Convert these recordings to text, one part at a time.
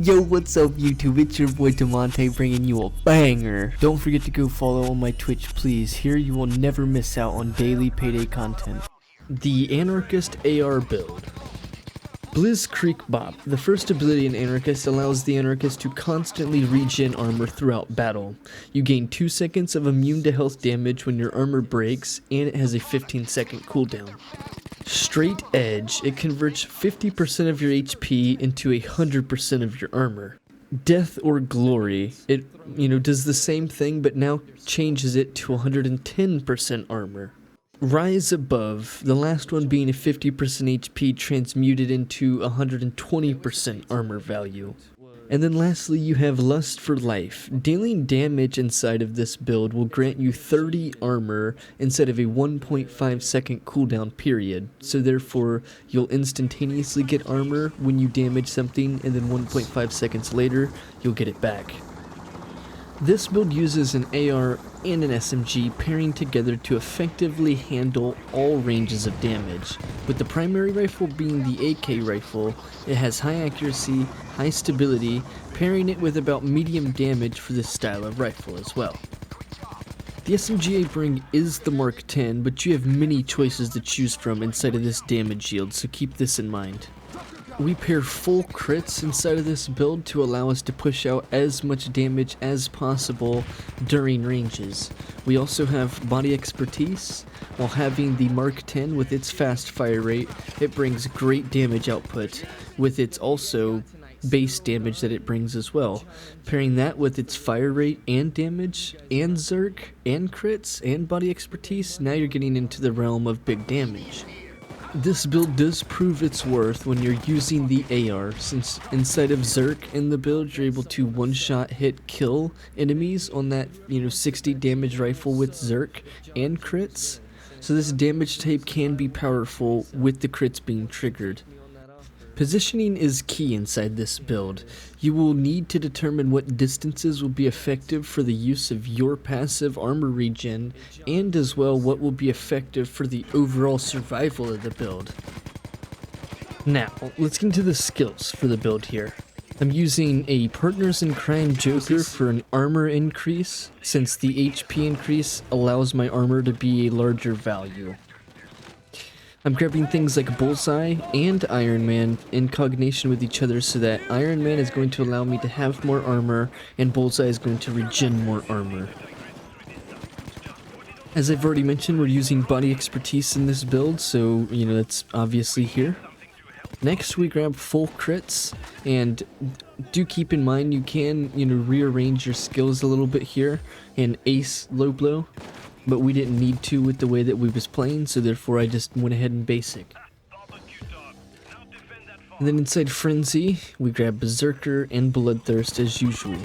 Yo, what's up YouTube? It's your boy Damontae bringing you a banger. Don't forget to go follow on my Twitch, please. Here you will never miss out on daily Payday content. The Anarchist AR build. Blizz Creek Bop. The first ability in Anarchist allows the Anarchist to constantly regen armor throughout battle. You gain 2 seconds of immune to health damage when your armor breaks, and it has a 15-second cooldown. Straight Edge. It converts 50% of your HP into 100% of your armor. Death or Glory. It, does the same thing, but now changes it to 110% armor. Rise Above, the last one being a 50% HP transmuted into 120% armor value. And then lastly, you have Lust for Life. Dealing damage inside of this build will grant you 30 armor instead of a 1.5 second cooldown period. So therefore, you'll instantaneously get armor when you damage something, and then 1.5 seconds later, you'll get it back. This build uses an AR and an SMG pairing together to effectively handle all ranges of damage. With the primary rifle being the AK rifle, it has high accuracy, high stability, pairing it with about medium damage for this style of rifle as well. The SMG I bring is the Mark 10, but you have many choices to choose from inside of this damage yield, so keep this in mind. We pair full crits inside of this build to allow us to push out as much damage as possible during ranges. We also have body expertise. While having the Mark 10 with its fast fire rate, it brings great damage output with its also base damage that it brings as well. Pairing that with its fire rate and damage and Zerk and crits and body expertise, now you're getting into the realm of big damage. This build does prove its worth when you're using the AR, since inside of Zerk in the build you're able to one-shot hit kill enemies on that 60 damage rifle with Zerk and crits. So this damage type can be powerful with the crits being triggered. Positioning is key inside this build. You will need to determine what distances will be effective for the use of your passive armor regen, and as well what will be effective for the overall survival of the build. Now, let's get into the skills for the build here. I'm using a Partners in Crime Joker for an armor increase, since the HP increase allows my armor to be a larger value. I'm grabbing things like Bullseye and Iron Man in cognation with each other, so that Iron Man is going to allow me to have more armor and Bullseye is going to regen more armor. As I've already mentioned, we're using body expertise in this build, so that's obviously here. Next we grab full crits, and do keep in mind you can rearrange your skills a little bit here and ace low blow. But we didn't need to with the way that we was playing, so therefore I just went ahead and basic. And then inside Frenzy, we grab Berserker and Bloodthirst as usual.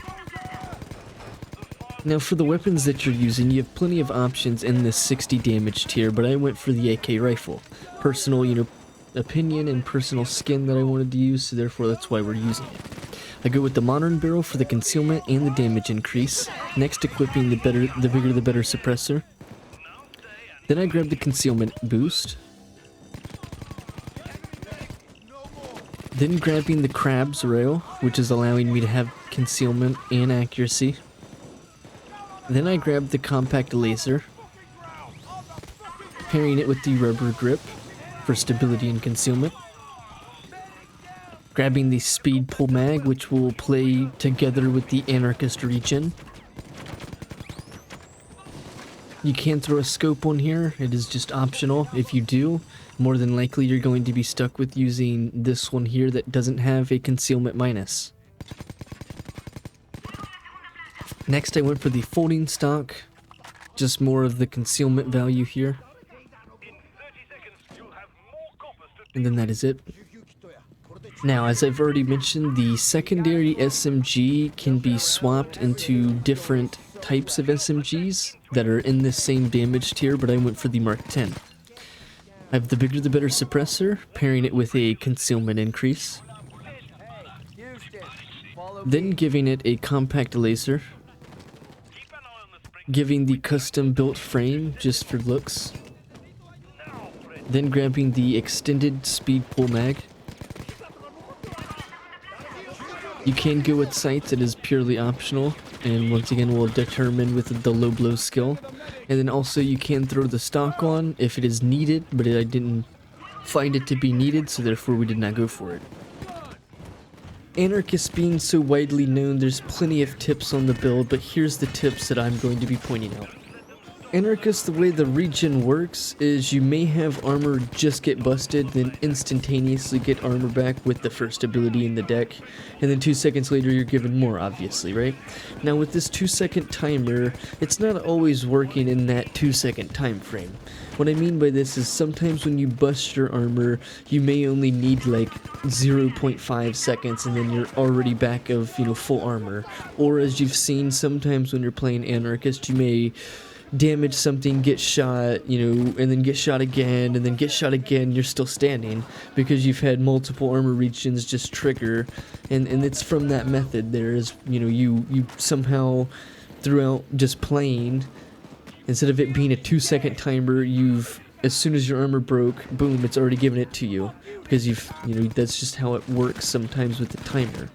Now for the weapons that you're using, you have plenty of options in this 60 damage tier, but I went for the AK rifle. Personal, opinion and personal skin that I wanted to use, so therefore that's why we're using it. I go with the Modern Barrel for the concealment and the damage increase, next equipping the bigger the better suppressor. Then I grab the concealment boost. Then grabbing the Crab's Rail, which is allowing me to have concealment and accuracy. Then I grab the compact laser, pairing it with the rubber grip for stability and concealment. Grabbing the speed pull mag, which will play together with the Anarchist regen. You can throw a scope on here, it is just optional. If you do, more than likely you're going to be stuck with using this one here that doesn't have a concealment minus. Next I went for the folding stock, just more of the concealment value here. And then that is it. Now, as I've already mentioned, the secondary SMG can be swapped into different types of SMGs that are in the same damage tier, but I went for the Mark 10. I have the bigger the better suppressor, pairing it with a concealment increase. Then giving it a compact laser. Giving the custom built frame just for looks. Then grabbing the extended speed pull mag. You can go with sights, it is purely optional, and once again we'll determine with the low blow skill. And then also you can throw the stock on if it is needed, but I didn't find it to be needed, so therefore we did not go for it. Anarchist being so widely known, there's plenty of tips on the build, but here's the tips that I'm going to be pointing out. Anarchist, the way the regen works is you may have armor just get busted, then instantaneously get armor back with the first ability in the deck, and then 2 seconds later you're given more, obviously, right? Now with this 2-second timer, it's not always working in that 2-second time frame. What I mean by this is sometimes when you bust your armor, you may only need like 0.5 seconds and then you're already back of, full armor. Or as you've seen, sometimes when you're playing Anarchist, you may damage something, get shot, and then get shot again, and then get shot again, you're still standing because you've had multiple armor regens just trigger, and it's from that method. There is, you somehow throughout just playing, instead of it being a 2-second timer, as soon as your armor broke, boom, it's already given it to you because that's just how it works sometimes with the timer.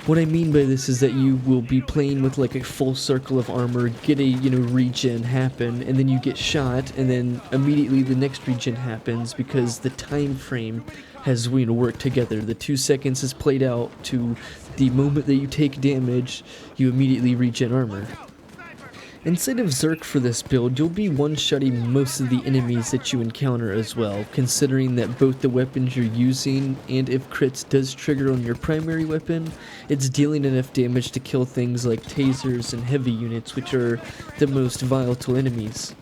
What I mean by this is that you will be playing with like a full circle of armor, get a, regen happen, and then you get shot, and then immediately the next regen happens because the time frame has, worked together. The 2 seconds is played out to the moment that you take damage, you immediately regen armor. Inside of Zerk for this build, you'll be one-shotting most of the enemies that you encounter as well, considering that both the weapons you're using and if crits does trigger on your primary weapon, it's dealing enough damage to kill things like tasers and heavy units, which are the most volatile enemies.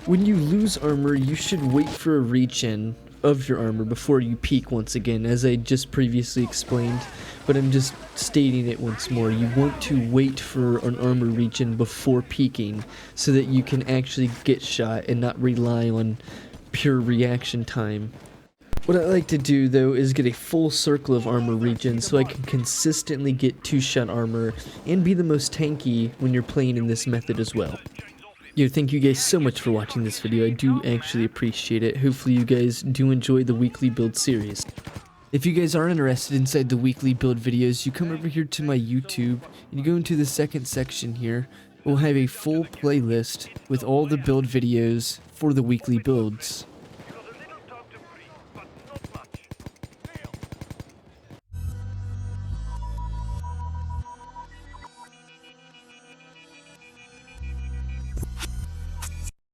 When you lose armor, you should wait for a regen of your armor before you peak once again, as I just previously explained, but I'm just stating it once more. You want to wait for an armor regen before peaking so that you can actually get shot and not rely on pure reaction time. What I like to do though is get a full circle of armor regen so I can consistently get 2-shot armor and be the most tanky when you're playing in this method as well. Thank you guys so much for watching this video. I do actually appreciate it. Hopefully you guys do enjoy the weekly build series. If you guys are interested inside the weekly build videos, you come over here to my YouTube and you go into the second section here. We'll have a full playlist with all the build videos for the weekly builds.